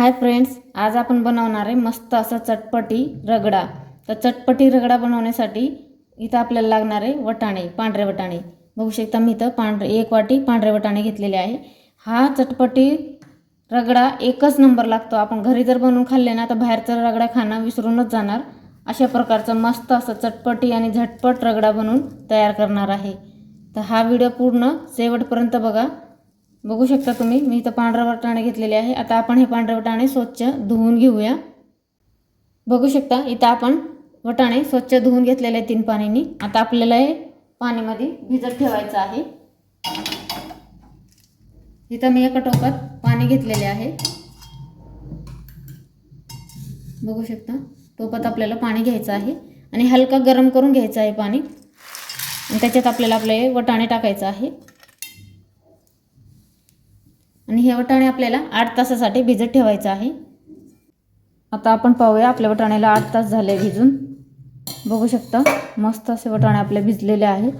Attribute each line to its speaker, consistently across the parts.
Speaker 1: Hi friends, आज आपण बनवणार आहे मस्त असा चटपटी रगडा। तर चटपटी रगडा बनवण्यासाठी इथं आपल्याला लागणार आहे वटाणे, पांढरे वटाणे। बघू शकता मी इथं एक वाटी पांढरे वटाणे घेतलेले आहे। हा चटपटी रगडा एकच नंबर लागतो। आपण घरी जर बनवून खाल्ले ना तर बाहेरचा रगडा खाणं विसरूनच जाणार। अशा प्रकारचा मस्त असा चटपटी आणि झटपट रगडा बनवून तयार करणार आहे। तर हा व्हिडिओ पूर्ण शेवटपर्यंत बघा। बघू शकता तुम्ही मी इथं पांढरे वटाणे घेतलेले आहे। आता आपण हे पांढरे वटाणे स्वच्छ धुवून घेऊया। बघू शकता इथं आपण वटाणे स्वच्छ धुवून घेतलेले आहे 3 पाण्यानी। आता आपल्याला हे पाण्यामध्ये भिजत ठेवायचं आहे। इथं मी एका टोपात पाणी घेतलेले आहे। बघू शकता टोपात आपल्याला पाणी घ्यायचं आहे आणि हलका गरम करून घ्यायचं आहे पाणी। आणि त्याच्यात आपल्याला आपले वटाणे टाकायचं आहे आणि हे वटाणे आपल्याला 8 तासासाठी भिजत ठेवायचं आहे। आता आपण पाहूया आपल्या वटाण्याला 8 तास झाले भिजून। बघू शकता मस्त असे वटाणे आपले भिजलेले आहेत।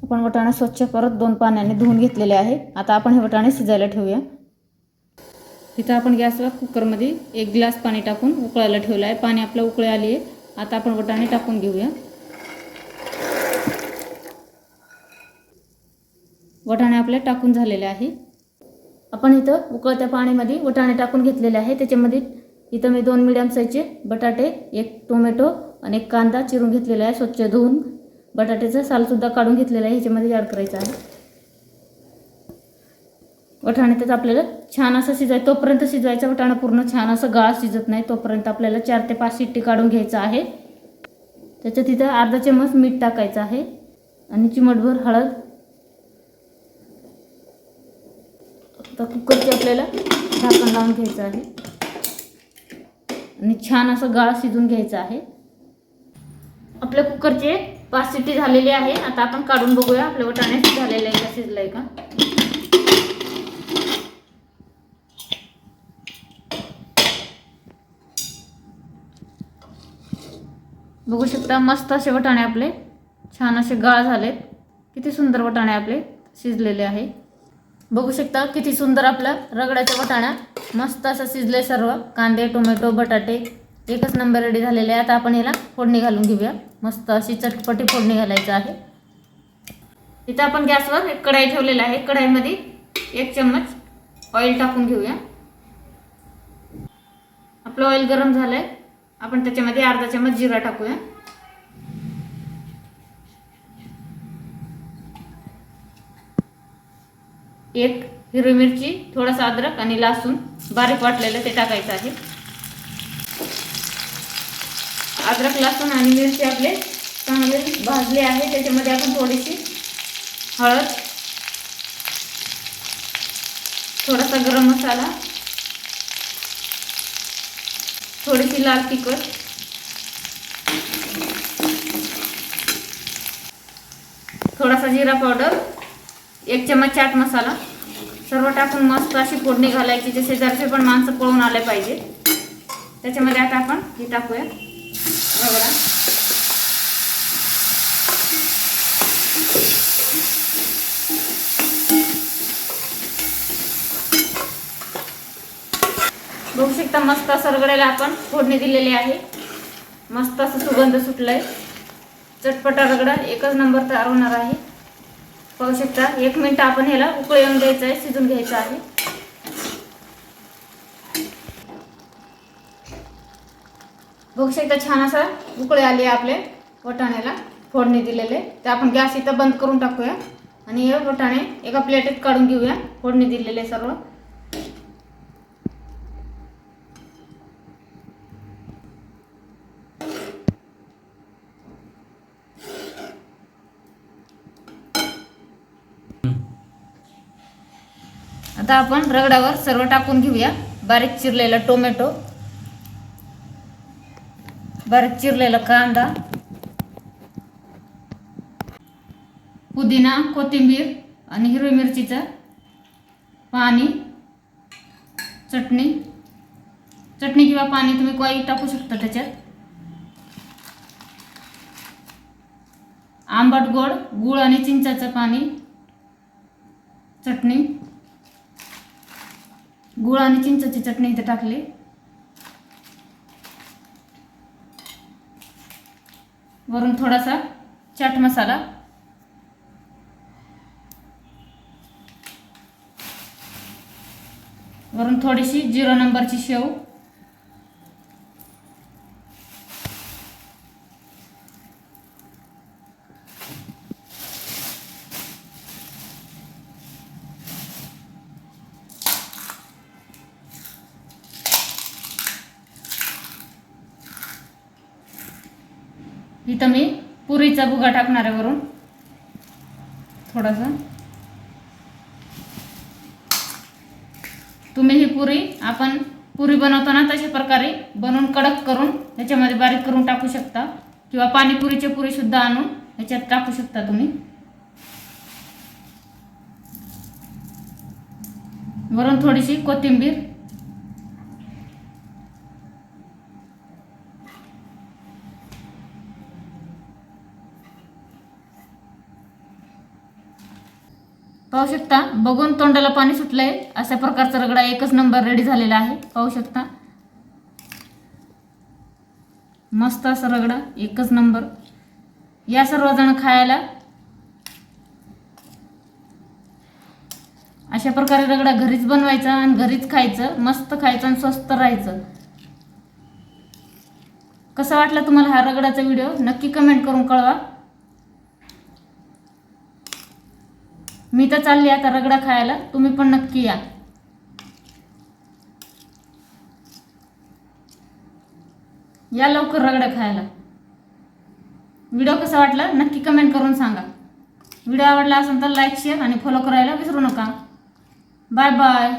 Speaker 1: आपण वटाणे स्वच्छ परत 2 पाण्याने धुवून घेतलेले आहे। आता आपण हे वटाणे शिजायला ठेवूया। इथं आपण गॅसवर कुकरमध्ये 1 ग्लास पाणी टाकून उकळायला ठेवलं आहे। पाणी आपलं उकळी आली आहे। आता आपण वटाणे टाकून घेऊया। वटाणे आपले टाकून झालेले आहे। आपण इथं उकळत्या पाण्यामध्ये वटाणे टाकून घेतलेले आहे। त्याच्यामध्ये इथं मी 2 मीडियम साईजचे बटाटे, 1 टोमॅटो आणि 1 कांदा चिरून घेतलेला आहे। स्वच्छ धुवून बटाट्याचं साल सुद्धा काढून घेतलेलं आहे। ह्याच्यामध्ये ॲड करायचं आहे। वटाणे त्यात आपल्याला छान असं शिजायचं, तोपर्यंत शिजवायचं वटाणा पूर्ण छान असं गाळ शिजत नाही तोपर्यंत आपल्याला 4 ते 5 शिट्टी काढून घ्यायचं आहे। त्याच्यात इथं अर्धा चमच मीठ टाकायचं आहे आणि चिमटभर हळद। आता कुकरची आपल्याला झाकण लावून घ्यायचं आहे आणि छान असं गाळ शिजून घ्यायचं आहे। आपल्या कुकरचे 5 शिट्टी झालेली आहे। आता आपण काढून बघूया आपले वटाणे झालेले आहे का, शिजले का। बघू शकता मस्त असे वटाणे आपले छान असे गाळ झालेत। किती सुंदर वटाणे आपले शिजलेले आहे। बघू शकता किती सुंदर आपला रगड्याचा वटाणा मस्त असं शिजले। सर्व कांदे, टोमॅटो, बटाटे एकच नंबर रेडी झालेले आहे। आता आपण याला फोडणी घालून घेऊया। मस्त अशी चटपटी फोडणी घालायची आहे। इथं आपण गॅसवर एक कढई ठेवलेली आहे। कढईमध्ये 1 चम्मच ऑइल टाकून घेऊया। आपलं ऑइल गरम झालंय। आपण त्याच्यामध्ये अर्धा चम्मच जिरा टाकूया। एक हिरवी मिरची, थोडासा अद्रक आणि लसूण बारीक वाटलेलं ते टाकायचं आहे। अद्रक, लसूण आणि मिरची आपले चांगले भाजले आहे। त्याच्यामध्ये आपण थोडीशी हळद, थोडासा गरम मसाला, थोडीशी लाल तिखट, थोडासा जिरा पावडर, 1 चम्मच चाट मसाला सर्व टाकून मस्त अशी फोडणी घालायची। जसे शेजारचे पण माणसं पळून आले पाहिजे। त्याच्यामध्ये आता आपण हे टाकूया रगडा। बघू शकता मस्त असं रगड्याला आपण फोडणी दिलेली आहे। मस्त असं सुगंध सुटलाय। चटपटा रगडा एकच नंबर तयार होणार आहे। बघू शकता 1 मिनिट आपण ह्याला उकळी येऊन द्यायचं आहे, शिजून घ्यायचं आहे। बघू शकता छान असा उकळी आली आहे आपले वटाण्याला फोडणी दिलेले। तर आपण गॅस इथं बंद करून टाकूया आणि हे वटाणे एका प्लेटीत काढून घेऊया फोडणी दिलेले सर्व। आता आपण रगड्यावर सर्व टाकून घेऊया। बारीक चिरलेला टोमॅटो, बारीक चिरलेला कांदा, पुदिना, कोथिंबीर आणि हिरवी मिरचीचं पाणी, चटणी किंवा पाणी तुम्ही काही टाकू शकता त्याच्यात। आंबट गोड गुळ आणि चिंचाचं पाणी, चटणी, गूळ आणि चिंचेची चटणी इथे टाकली. वरून थोडासा चाट मसाला, वरून थोडीशी 0 नंबरची शेव, इथं मी पुरीचा भुगा टाकणार आहे वरून थोडासा. तुम्ही ही पुरी आपण पुरी बनवतो ना तशा प्रकारे बनवून कडक करून त्याच्यामध्ये बारीक करून टाकू शकता, किंवा पाणीपुरीची पुरी सुद्धा आणून याच्यात टाकू शकता तुम्ही. वरून थोडीशी कोथिंबीर, पाहू शकता. बघून तोंडाला पाणी सुटलंय. अशा प्रकारचा रगडा एकच नंबर रेडी झालेला आहे. पाहू शकता मस्त असा रगडा एकच नंबर. या सर्वजण खायला. अशा प्रकारे रगडा घरीच बनवायचा आणि घरीच खायचं, मस्त खायचं आणि स्वस्त राहायचं. कसा वाटला तुम्हाला हा रगडाचा व्हिडिओ नक्की कमेंट करून कळवा. मी तर चालली आता रगडा खायला, तुम्ही पण नक्की या. या लवकर रगडा खायला. व्हिडिओ कसा वाटला नक्की कमेंट करून सांगा. व्हिडिओ आवडला असेल तर लाईक, शेअर आणि फॉलो करायला विसरू नका. Bye bye.